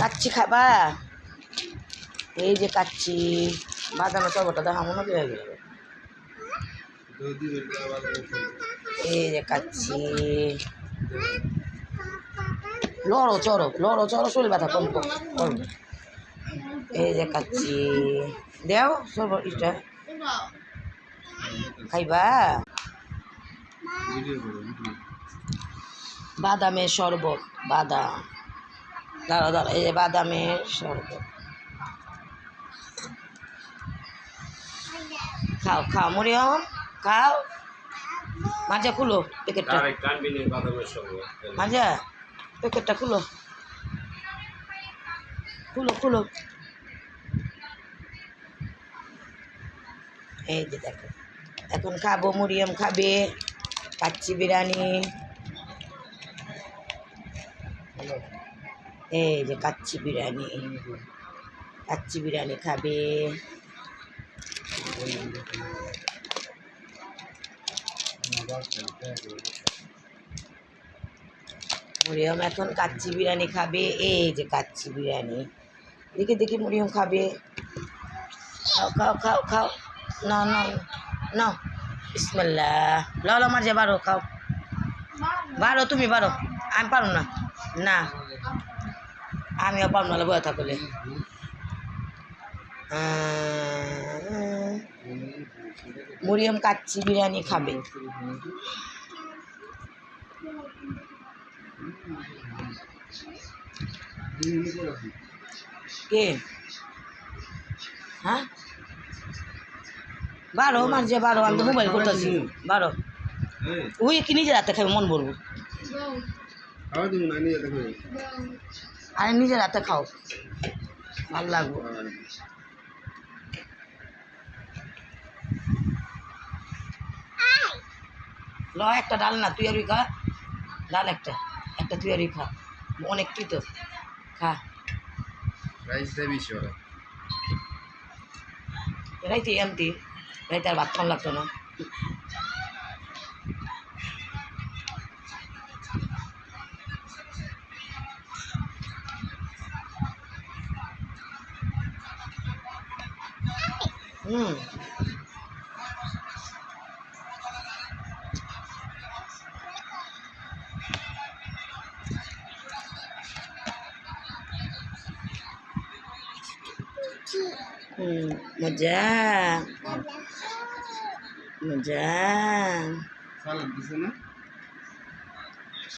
কাচ্চি খাবা? এই যে কাচ্চি বাদামের চর্বটা দেখা মনে হয়ে গেল। এই যে কাচ্চি লড়ো চড়ো শরীর ব্যথা কম করবে। এই যে কাচ্চি দেও সব এটা খাইবা। বাদামের শরবত, বাদাম দাঁড়া এই যে বাদামের শরবত খাও খাও মরিয়ম খাও। মাজা খুলো প্যাকেটটা, মাজা প্যাকেটটা খুলো খুলো খুলো। এই যে দেখো এখন খাবো, মরিয়ম খাবে কাচ্চি বিরিয়ানি। এই যে কাচ্চি বিরিয়ানি খাবে। মরিয়ম এখন কাচ্চি বিরিয়ানি খাবে। এই যে কাচ্চি বিরিয়ানি দেখি দেখি মরিয়ম খাবে। খাও খাও খাও খাও না না না বিসমিল্লাহ। লাও মার যে বারো খাও, বারো তুমি বারো, আমি পারো না। না আমিও পারো না, বয়ে থাকলে। মরিয়ম কাচ্চি বিরিয়ানি খাবে। কে হ্যাঁ বারো মার যে বারো, আমি তো মোবাইল করতেছি। বারো ওই কি নিজের হাতে খাবে, মন বলবো। আরে নিজের হাতে খাও, ভালো লাগবো। ল একটা ডাল না, তুই আরই খা ডাল, একটা তুই আরই খা, অনেক তুই তো খা। রাইতে আনতি, রাইতে আর ভাত খাওয়া লাগতো না। মজা মজা।